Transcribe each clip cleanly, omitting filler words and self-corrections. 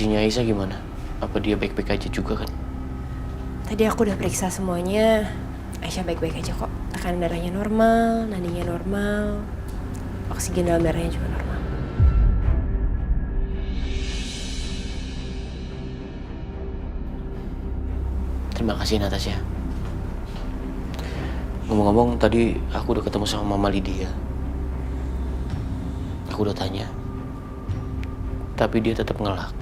Kondisinya Aisyah gimana? Apa dia baik-baik aja juga kan? Tadi aku udah periksa semuanya. Aisyah baik-baik aja kok. Tekanan darahnya normal, nadinya normal, oksigen dalam darahnya juga normal. Terima kasih Natasha. Ngomong-ngomong, tadi aku udah ketemu sama Mama Lydia. Aku udah tanya, tapi dia tetap ngelak.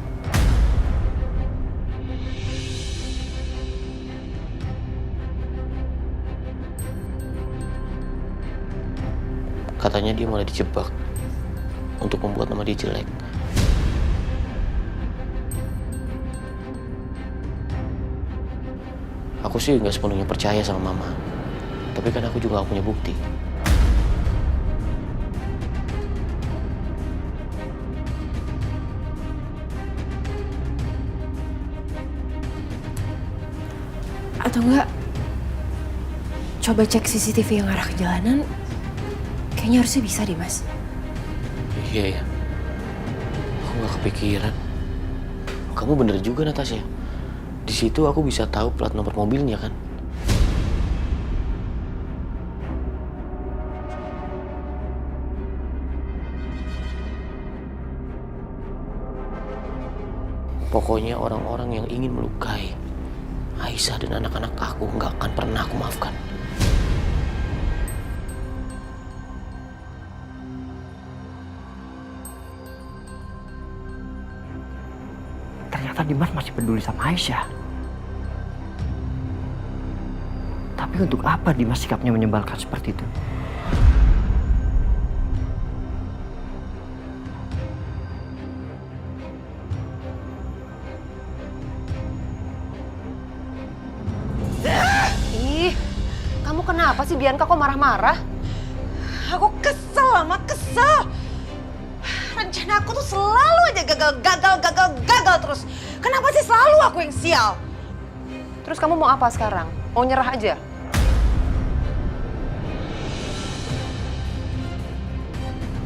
Katanya dia malah dijebak untuk membuat nama dia jelek. Aku sih nggak sepenuhnya percaya sama Mama, tapi kan aku juga gak punya bukti. Atau enggak, coba cek CCTV yang arah ke jalanan. Kayaknya harusnya bisa deh, Mas. Iya ya, aku nggak kepikiran. Kamu bener juga Natasha. Di situ aku bisa tahu plat nomor mobilnya kan. Pokoknya orang-orang yang ingin melukai Aisyah dan anak-anak aku nggak akan pernah aku maafkan. Ternyata Dimas masih peduli sama Aisyah. Tapi untuk apa Dimas sikapnya menyebalkan seperti itu? Ih, kamu kenapa sih Bianca kok marah-marah? Aku kesel, Mama, kesel. Rencana aku tuh selalu aja gagal terus. Kenapa sih selalu aku yang sial? Terus kamu mau apa sekarang? Mau nyerah aja?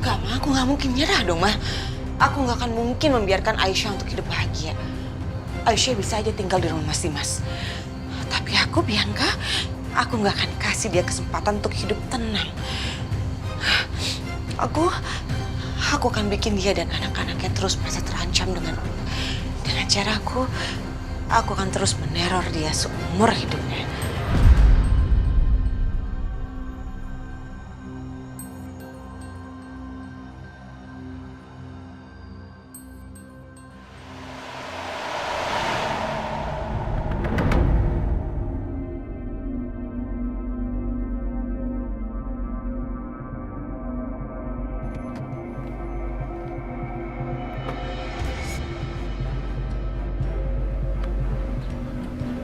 Gak, Ma, aku gak mungkin nyerah dong, Ma. Aku gak akan mungkin membiarkan Aisyah untuk hidup bahagia. Aisyah bisa aja tinggal di rumah Mas Dimas. Tapi aku, Bianca, aku gak akan kasih dia kesempatan untuk hidup tenang. Aku akan bikin dia dan anak-anaknya terus merasa terancam dengan cara aku akan terus meneror dia seumur hidupnya.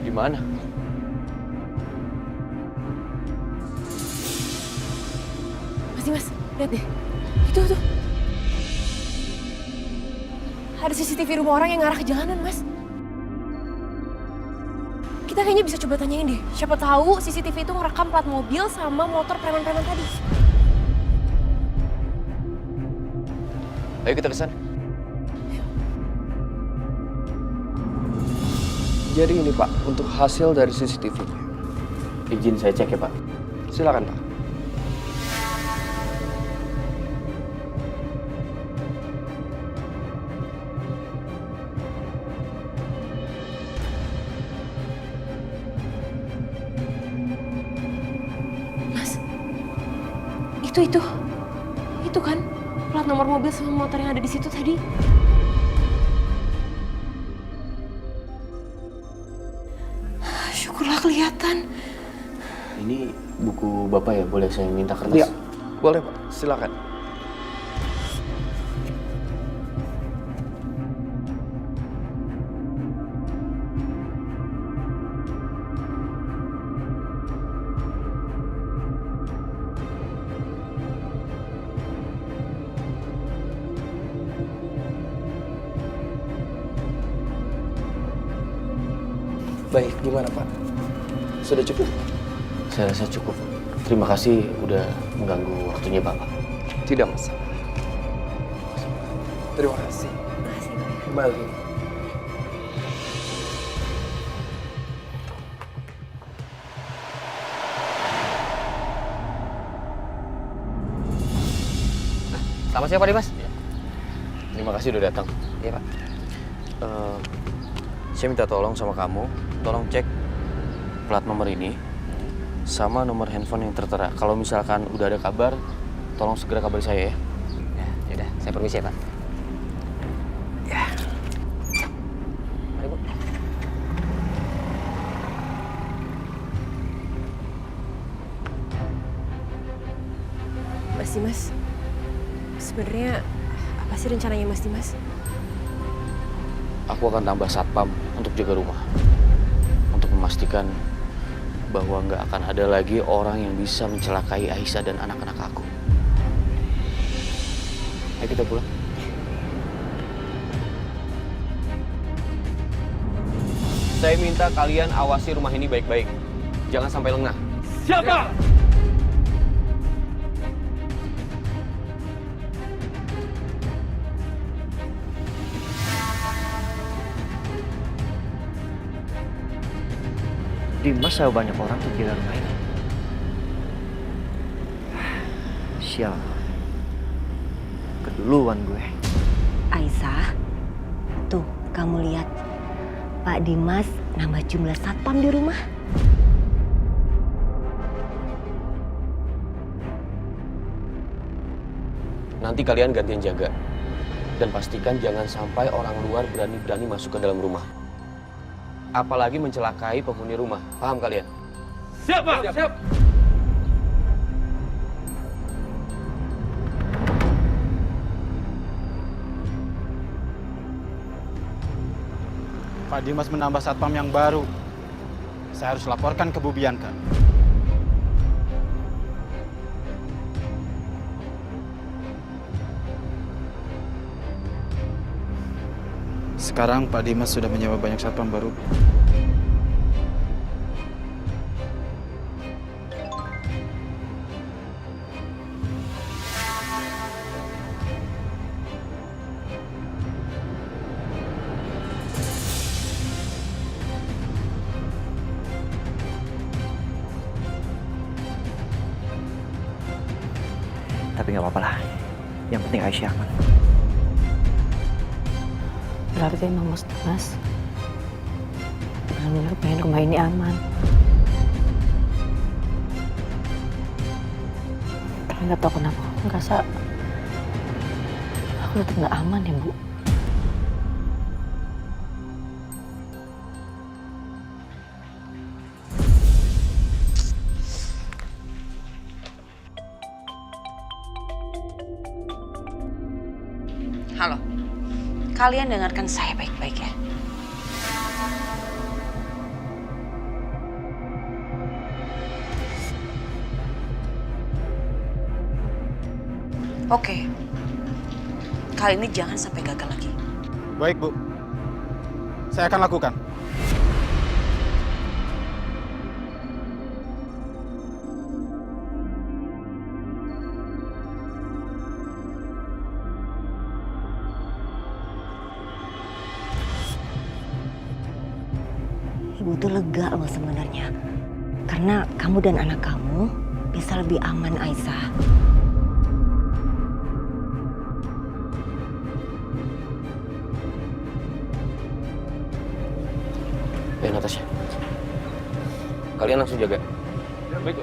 Di mana? Mas Dimas, lihat deh. Itu tuh. Ada CCTV rumah orang yang ngarah ke jalanan, Mas. Kita kayaknya bisa coba tanyain deh. Siapa tahu CCTV itu ngerekam plat mobil sama motor preman-preman tadi. Ayo kita kesana. Jadi ini Pak, untuk hasil dari CCTV-nya. Izin saya cek ya Pak. Silakan Pak. Mas, itu kan plat nomor mobil sama motor yang ada di situ tadi. Syukurlah kelihatan. Ini buku Bapak ya, boleh saya minta kertas? Iya, boleh Pak, silakan. Baik, gimana Pak? Sudah cukup? Saya rasa cukup. Terima kasih udah mengganggu waktunya Bapak. Tidak masalah. Terima kasih. Makasih, Pak. Kembali. Sama siapa Dimas? Terima kasih udah datang. Iya Pak. Saya minta tolong sama kamu, tolong cek plat nomor ini sama nomor handphone yang tertera. Kalau misalkan udah ada kabar, tolong segera kabari saya ya. Ya udah, saya permisi ya Pak. Ya. Mari Bu. Mas Dimas, sebenarnya apa sih rencananya Mas Dimas? Aku akan tambah satpam untuk jaga rumah. Untuk memastikan bahwa nggak akan ada lagi orang yang bisa mencelakai Aisyah dan anak-anak aku. Ayo kita pulang. Saya minta kalian awasi rumah ini baik-baik. Jangan sampai lengah. Siapa? Dimas sama banyak orang tuh jaga rumah ini. Sial. Keduluan gue. Aisyah, tuh kamu lihat Pak Dimas nambah jumlah satpam di rumah. Nanti kalian gantian jaga. Dan pastikan jangan sampai orang luar berani-berani masuk ke dalam rumah. Apalagi mencelakai penghuni rumah. Paham kalian? Siap, Pak. Siap. Pak Dimas menambah satpam yang baru. Saya harus laporkan ke Bu Bianca. Sekarang Pak Dimas sudah menyewa banyak satpam baru. Tapi nggak apa-apa lah. Yang penting Aisyah aman. Berarti emang Mas Dimas benar-benar pengen rumah ini aman. Tapi nggak tahu kenapa aku ngerasa aku tetap nggak aman ya Bu. Halo, kalian dengarkan saya baik-baik ya. Oke, kali ini jangan sampai gagal lagi. Baik, Bu. Saya akan lakukan. Ibu tuh lega loh sebenarnya. Karena kamu dan anak kamu bisa lebih aman, Aisyah. Ya, Natasha. Kalian langsung jaga. Baik.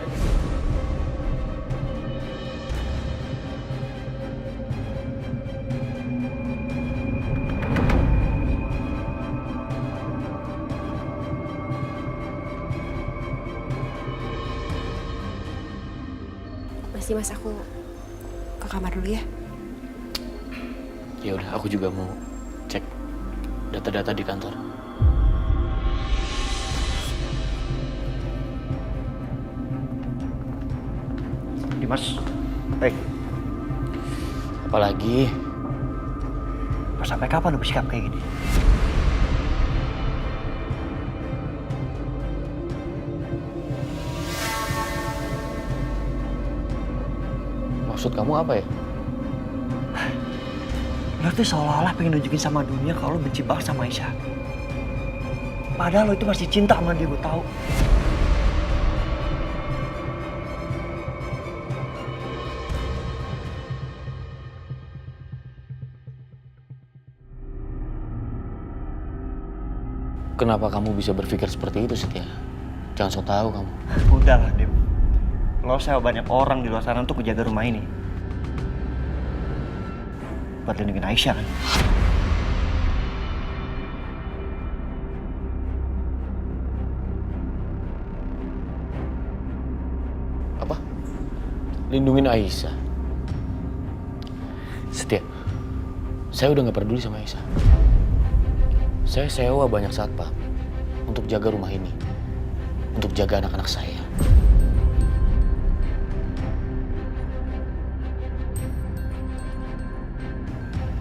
Mas Dimas, aku ke kamar dulu ya. Ya udah, aku juga mau cek data-data di kantor. Dimas, Apalagi sampai kapan lu bersikap kayak gini? maksud kamu apa ya? Lo tuh seolah-olah pengen nunjukin sama dunia kalau lo benci banget sama Aisyah. Padahal lo itu masih cinta sama dia, gue tahu. Kenapa kamu bisa berpikir seperti itu, Setia? Jangan sok tahu kamu. Udahlah, Dim. Lo saya banyak orang di luar sana untuk menjaga rumah ini. Buat lindungin Aisyah kan? Apa? Lindungin Aisyah? Setia, saya udah gak peduli sama Aisyah. Saya sewa banyak satpam untuk jaga rumah ini, untuk jaga anak-anak saya.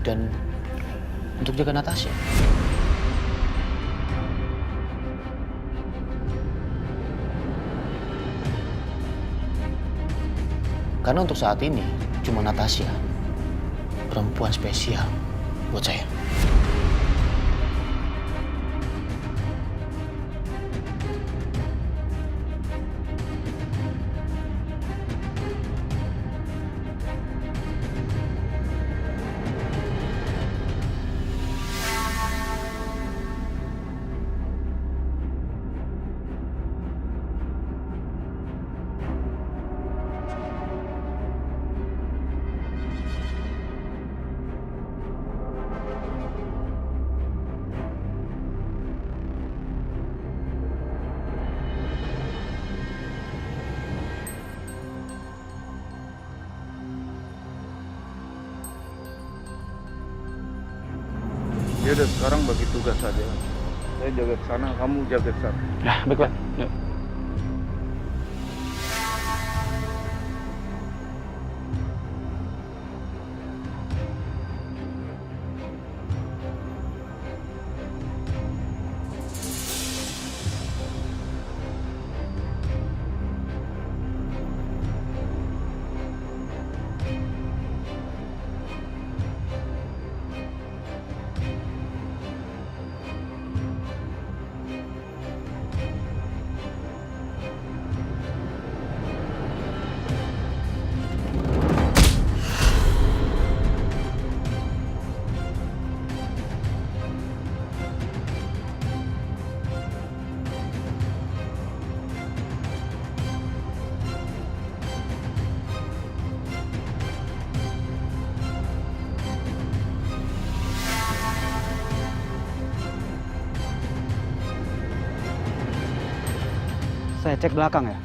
Dan untuk jaga Natasha. Karena untuk saat ini cuma Natasha, perempuan spesial buat saya. Ya udah, sekarang bagi tugas saja. Saya jaga ke sana, kamu jaga ke sana. Ya, baik Pak. Yuk. Saya cek belakang ya.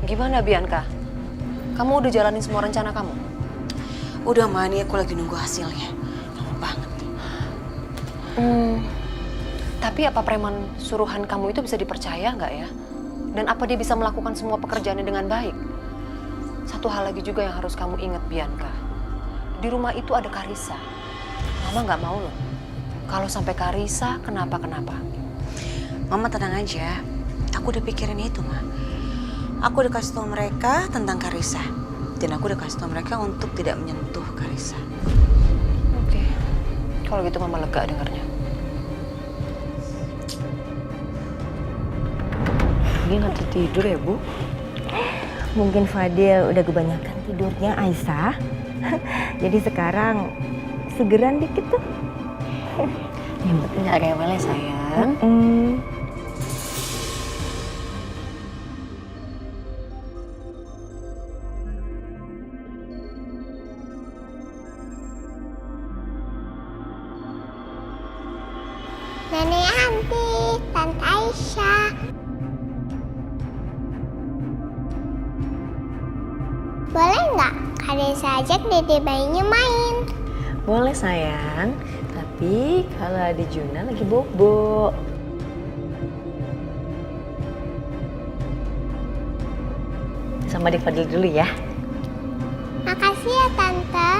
Gimana Bianca? Kamu udah jalanin semua rencana kamu? Udah, Ma, ini aku lagi nunggu hasilnya. Lama banget. Tapi apa preman suruhan kamu itu bisa dipercaya nggak ya? Dan apa dia bisa melakukan semua pekerjaannya dengan baik? Satu hal lagi juga yang harus kamu ingat, Bianca. Di rumah itu ada Karissa. Mama nggak mau loh. Kalau sampai Karissa kenapa-kenapa. Mama tenang aja. Aku udah pikirin itu, Ma. Aku udah kasih tau mereka tentang Karissa. Dan aku udah kasih tau mereka untuk tidak menyentuh Karissa. Oke. Kalau gitu Mama lega dengarnya. Dia nggak tidur ya, Bu? Mungkin Fadil udah kebanyakan tidurnya, Aisyah. Jadi sekarang segeran dikit tuh. Yang penting gak rewel ya, sayang. Nenek Anti, Tante Aisyah. Boleh nggak Karissa ajak dede bayinya main? Boleh sayang, tapi kalau ada Juna lagi bobo. Sama adik Fadil dulu ya. Makasih ya Tante.